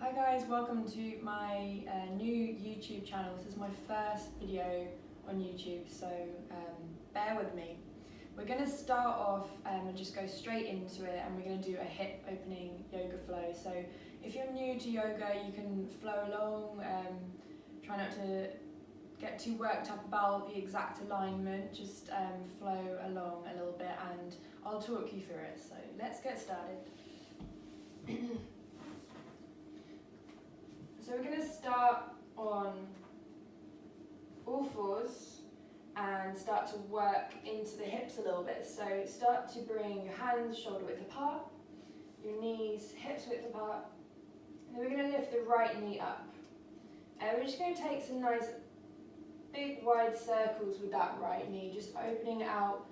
Hi guys, welcome to my new YouTube channel. This is my first video on YouTube, so bear with me. We're going to start off and just go straight into it, and we're going to do a hip opening yoga flow. So if you're new to yoga, you can flow along, try not to get too worked up about the exact alignment, just flow along a little bit and I'll talk you through it. So let's get started. So we're going to start on all fours and start to work into the hips a little bit. So start to bring your hands shoulder width apart, your knees hips width apart, and then we're going to lift the right knee up. And we're just going to take some nice big wide circles with that right knee, just opening it out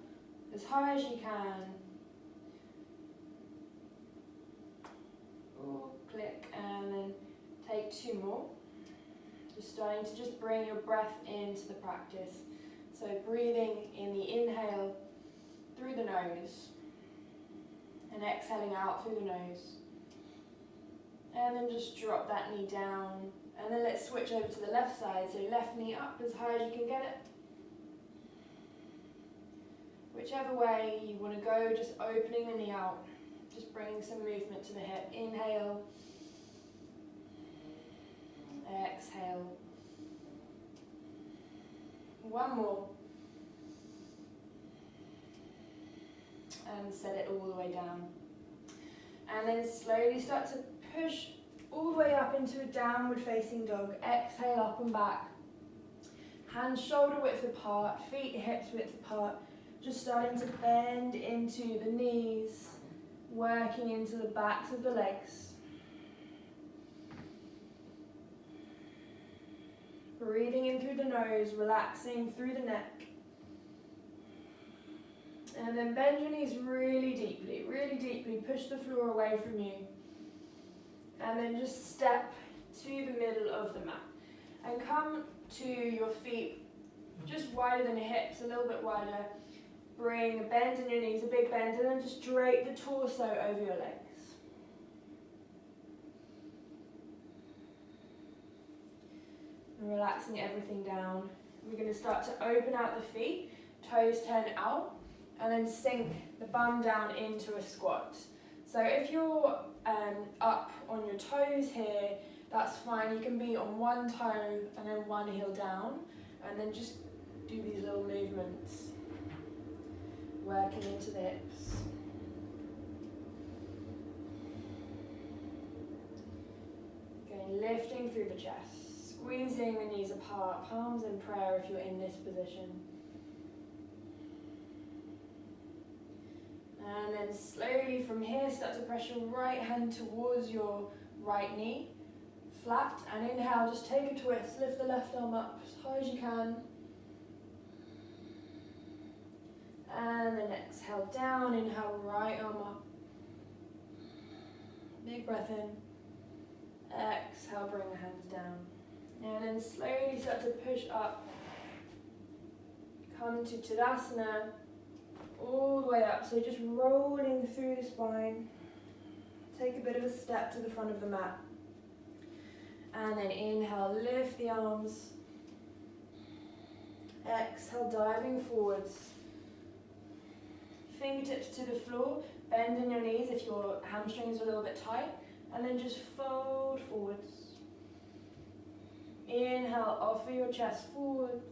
as high as you can. Ooh, click, and then take two more. Just starting to just bring your breath into the practice. So breathing in the inhale through the nose and exhaling out through the nose. And then just drop that knee down. And then let's switch over to the left side. So left knee up as high as you can get it. Whichever way you want to go, just opening the knee out. Just bringing some movement to the hip. Inhale. Exhale. One more. And set it all the way down. And then slowly start to push all the way up into a downward facing dog. Exhale up and back. Hands shoulder width apart, feet hips width apart. Just starting to bend into the knees, working into the backs of the legs. Breathing in through the nose, relaxing through the neck. And then bend your knees really deeply. Push the floor away from you. And then just step to the middle of the mat. And come to your feet just wider than your hips, a little bit wider. Bring a bend in your knees, a big bend, and then just drape the torso over your legs. And relaxing everything down. We're going to start to open out the feet, toes turn out, and then sink the bum down into a squat. So if you're up on your toes here, that's fine. You can be on one toe and then one heel down, and then just do these little movements, working into the hips. Again, lifting through the chest. Squeezing the knees apart, palms in prayer if you're in this position. And then slowly from here, start to press your right hand towards your right knee, flat, and inhale, just take a twist, lift the left arm up as high as you can. And then exhale down, inhale, right arm up. Big breath in. Exhale, bring the hands down. And then slowly start to push up. Come to Tadasana, all the way up. So just rolling through the spine. Take a bit of a step to the front of the mat. And then inhale, lift the arms. Exhale, diving forwards. Fingertips to the floor. Bend in your knees if your hamstrings are a little bit tight. And then just fold forwards. Inhale, offer your chest forwards,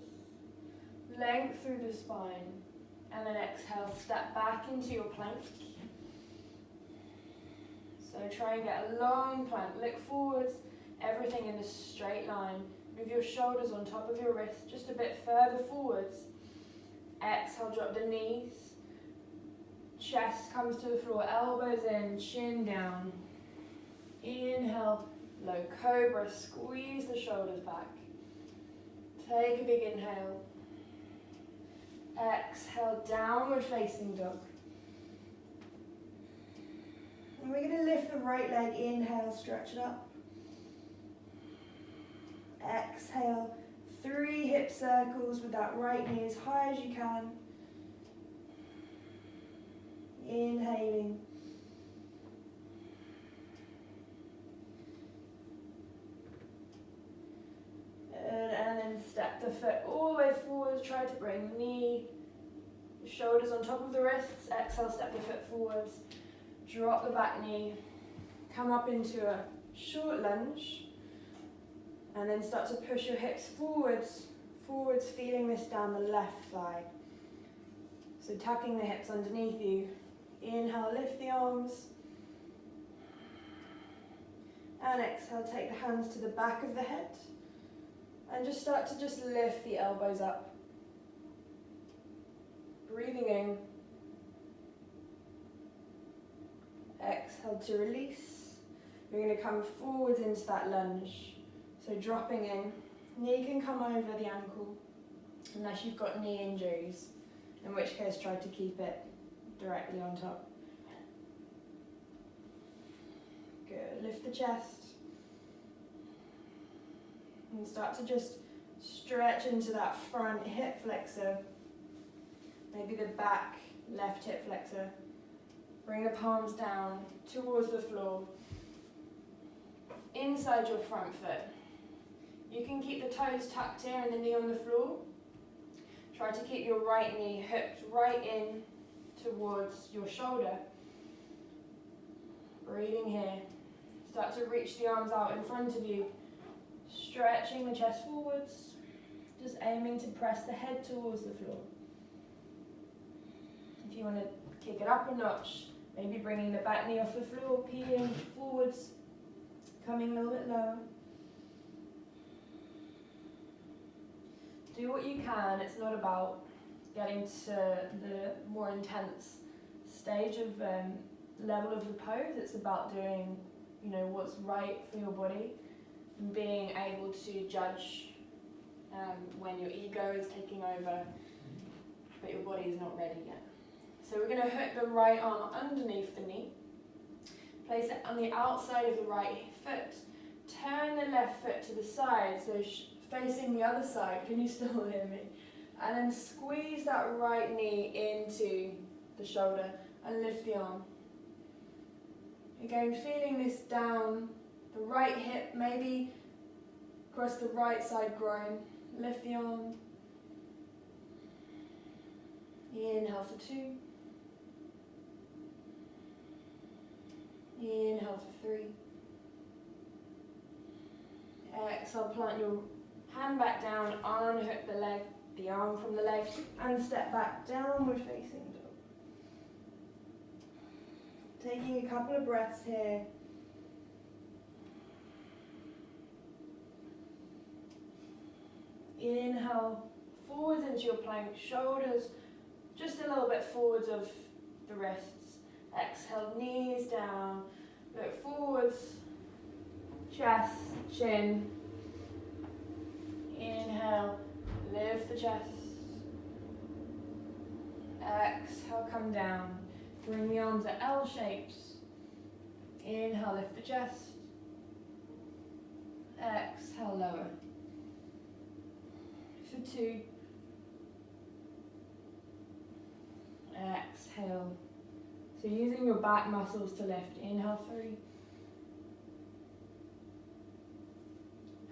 length through the spine, and then exhale, step back into your plank. So try and get a long plank, look forwards, everything in a straight line. Move your shoulders on top of your wrists, just a bit further forwards. Exhale, drop the knees, chest comes to the floor, elbows in, chin down. Inhale. Low cobra, squeeze the shoulders back. Take a big inhale. Exhale, downward facing dog. And we're going to lift the right leg, inhale, stretch it up. Exhale, 3 hip circles with that right knee as high as you can. Inhaling. step the foot all the way forward, try to bring the knee, the shoulders on top of the wrists, exhale, step the foot forwards, drop the back knee, come up into a short lunge, and then start to push your hips forwards, feeling this down the left thigh. So tucking the hips underneath you. Inhale, lift the arms. And exhale, take the hands to the back of the head. And just start to lift the elbows up. Breathing in. Exhale to release. You're going to come forwards into that lunge. So dropping in. Knee can come over the ankle, unless you've got knee injuries, in which case try to keep it directly on top. Good. Lift the chest. And start to just stretch into that front hip flexor. Maybe the back left hip flexor. Bring the palms down towards the floor. Inside your front foot. You can keep the toes tucked here and the knee on the floor. Try to keep your right knee hooked right in towards your shoulder. Breathing here. Start to reach the arms out in front of you. Stretching the chest forwards. Just aiming to press the head towards the floor. If you want to kick it up a notch, maybe bringing the back knee off the floor, peeling forwards, coming a little bit lower. Do what you can. It's not about getting to the more intense stage of level of the pose. It's about doing, what's right for your body and being able to judge when your ego is taking over, but your body is not ready yet. So we're going to hook the right arm underneath the knee. Place it on the outside of the right foot. Turn the left foot to the side, so facing the other side. Can you still hear me? And then squeeze that right knee into the shoulder and lift the arm. Again, feeling this down the right hip, maybe across the right side groin. Lift the arm. Inhale for 2. Inhale for 3. Exhale, plant your hand back down, unhook the leg, the arm from the leg, and step back, downward facing dog. Taking a couple of breaths here. Inhale, forwards into your plank, shoulders just a little bit forwards of the wrists. Exhale, knees down, look forwards, chest, chin. Inhale, lift the chest. Exhale, come down. Bring the arms at L shapes. Inhale, lift the chest. Exhale, lower. For 2. Exhale. So using your back muscles to lift. Inhale, 3.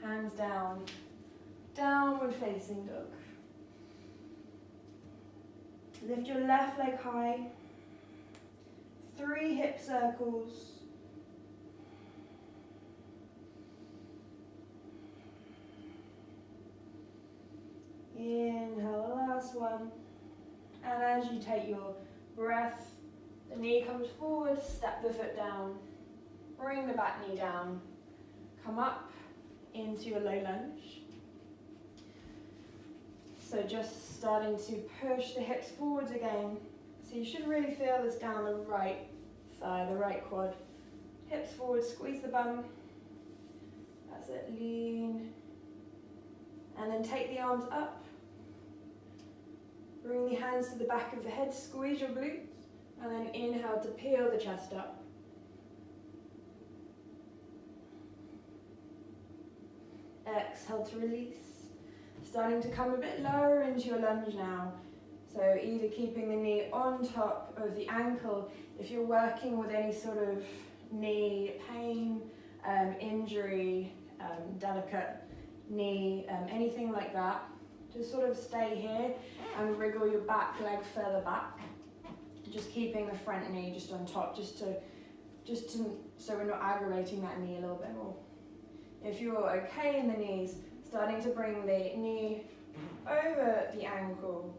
Hands down. Downward facing dog. Lift your left leg high. 3 hip circles. Inhale, last one. And as you take your breath, the knee comes forward, step the foot down. Bring the back knee down. Come up into a low lunge. So just starting to push the hips forwards again. So you should really feel this down the right thigh, the right quad. Hips forward, squeeze the bum. That's it, lean. And then take the arms up. Bring the hands to the back of the head, squeeze your glutes. And then inhale to peel the chest up. Exhale to release. Starting to come a bit lower into your lunge now. So either keeping the knee on top of the ankle, if you're working with any sort of knee pain, injury, delicate knee, anything like that. Just sort of stay here and wriggle your back leg further back. Just keeping the front knee just on top, just to so we're not aggravating that knee a little bit more. If you're okay in the knees, starting to bring the knee over the ankle.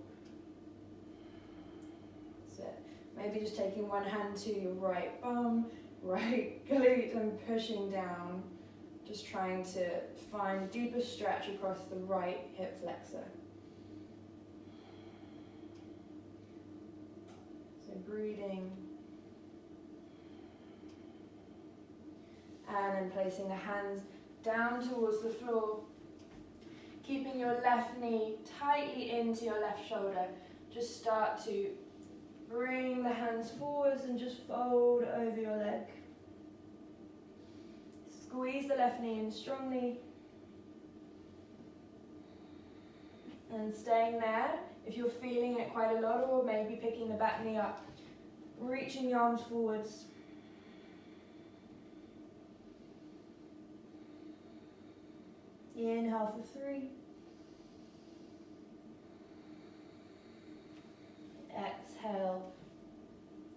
That's it. Maybe just taking one hand to your right bum, right glute, and pushing down. Just trying to find a deeper stretch across the right hip flexor. So breathing. And then placing the hands down towards the floor. Keeping your left knee tightly into your left shoulder. Just start to bring the hands forwards and just fold over your leg. Squeeze the left knee in strongly. And staying there, if you're feeling it quite a lot, or maybe picking the back knee up, reaching the arms forwards. Inhale for 3. Exhale.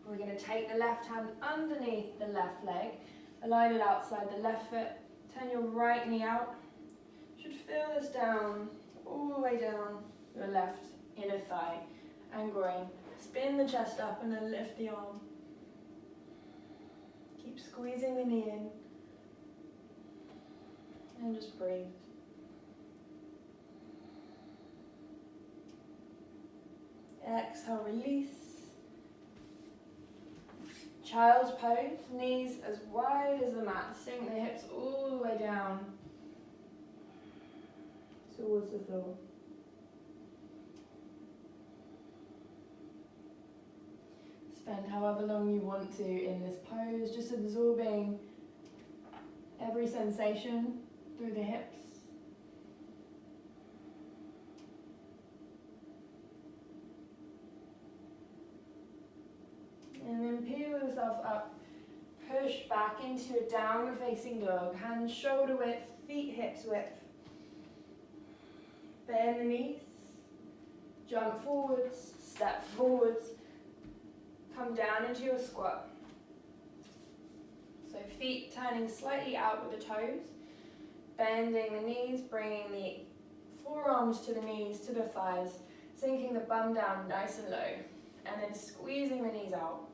We're going to take the left hand underneath the left leg, align it outside the left foot, turn your right knee out. Should feel this down, all the way down your left inner thigh and groin. Spin the chest up and then lift the arm. Keep squeezing the knee in. And just breathe. Exhale, release. Child's pose, knees as wide as the mat. Sink the hips all the way down towards the floor. Spend however long you want to in this pose, just absorbing every sensation through the hips. And then peel yourself up, push back into a downward facing dog, hands shoulder width, feet hips width. Bend the knees, jump forwards, step forwards, come down into your squat. So feet turning slightly out with the toes, bending the knees, bringing the forearms to the knees, to the thighs, sinking the bum down nice and low, and then squeezing the knees out.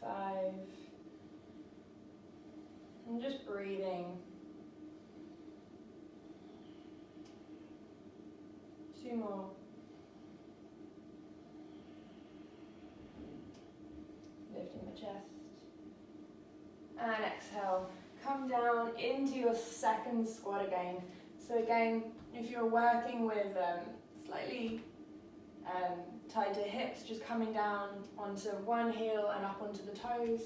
5, and just breathing. 2 more. Lifting the chest. And exhale. Come down into your second squat again. So again, if you're working with slightly tighter hips, just coming down onto one heel and up onto the toes,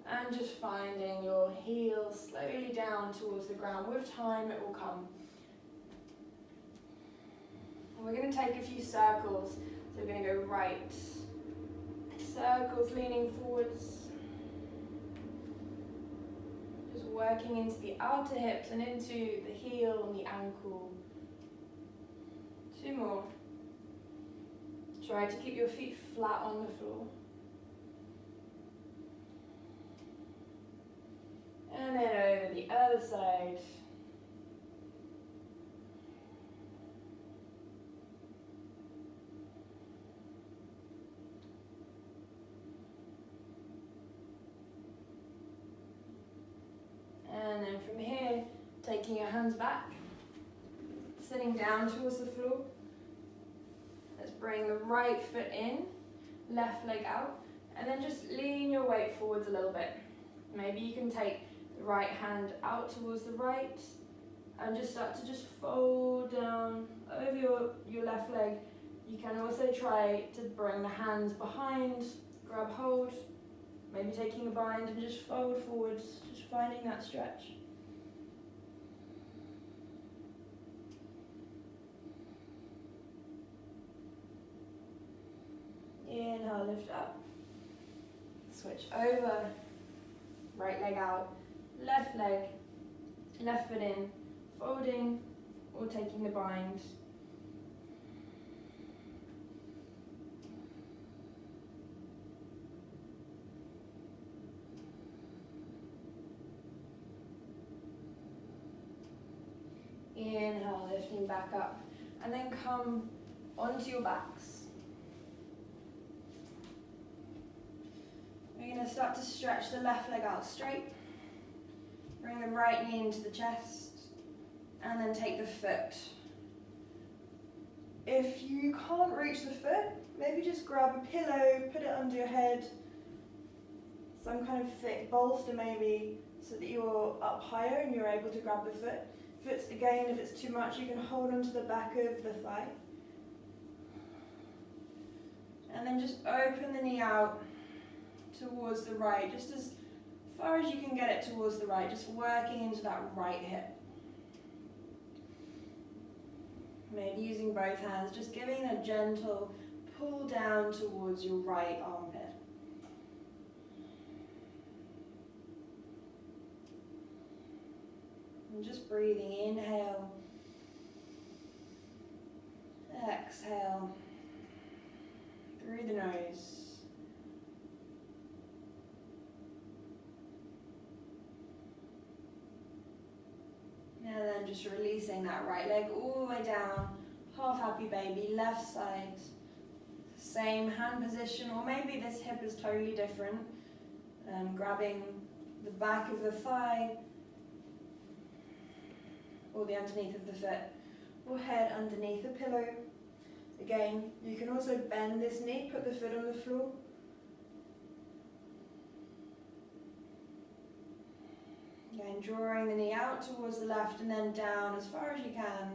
and just finding your heel slowly down towards the ground. With time it will come. And we're going to take a few circles. So we're going to go right, circles leaning forwards, just working into the outer hips and into the heel and the ankle. 2 more. Try to keep your feet flat on the floor. And then over the other side. And then from here, taking your hands back, sitting down towards the floor. Let's bring the right foot in, left leg out, and then just lean your weight forwards a little bit. Maybe you can take the right hand out towards the right and just start to just fold down over your left leg. You can also try to bring the hands behind, grab hold, maybe taking the bind and just fold forwards, just finding that stretch. Inhale, lift up. Switch over. Right leg out. Left leg. left foot in, folding or taking the bind. Inhale, lifting back up, and then come onto your backs. We're going to start to stretch the left leg out straight. Bring the right knee into the chest, and then take the foot. If you can't reach the foot, maybe just grab a pillow, put it under your head, some kind of thick bolster maybe, so that you're up higher and you're able to grab the foot. If it's too much, you can hold onto the back of the thigh. And then just open the knee out towards the right, just as far as you can get it towards the right, just working into that right hip. Maybe using both hands, just giving a gentle pull down towards your right armpit. And just breathing, inhale, exhale, through the nose. And then just releasing that right leg all the way down, half happy baby, left side. Same hand position, or maybe this hip is totally different. Grabbing the back of the thigh, or the underneath of the foot, or head underneath a pillow. Again, you can also bend this knee, put the foot on the floor. Again, drawing the knee out towards the left and then down as far as you can,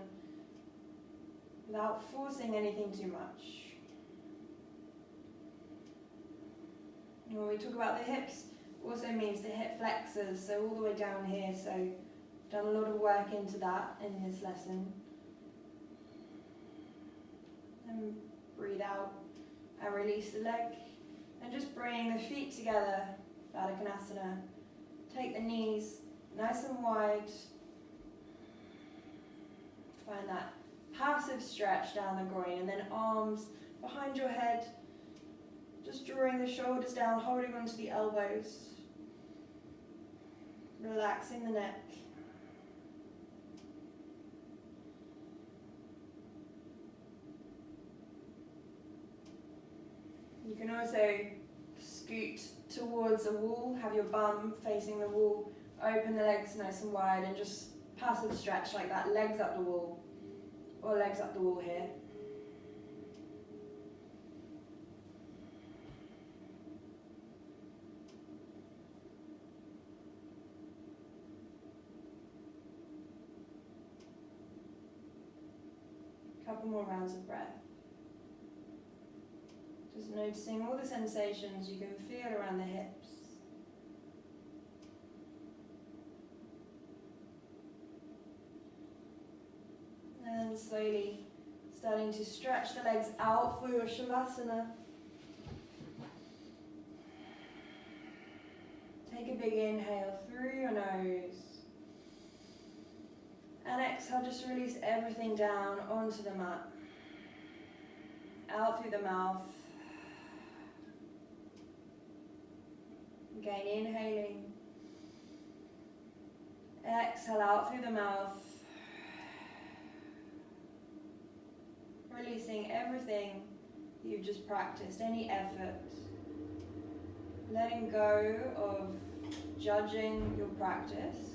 without forcing anything too much. And when we talk about the hips, also means the hip flexors, so all the way down here, so done a lot of work into that in this lesson. And breathe out and release the leg. And just bring the feet together, Baddha Konasana. Take the knees nice and wide. Find that passive stretch down the groin, and then arms behind your head. Just drawing the shoulders down, holding onto the elbows. Relaxing the neck. You can also scoot towards a wall, have your bum facing the wall, open the legs nice and wide, and just passive stretch like that, legs up the wall, or legs up the wall here. Couple more rounds of breath. Just noticing all the sensations you can feel around the hips. And slowly starting to stretch the legs out for your Shavasana. Take a big inhale through your nose. And exhale, just release everything down onto the mat. Out through the mouth. Again, inhaling. Exhale out through the mouth. Releasing everything you've just practiced, any effort. Letting go of judging your practice.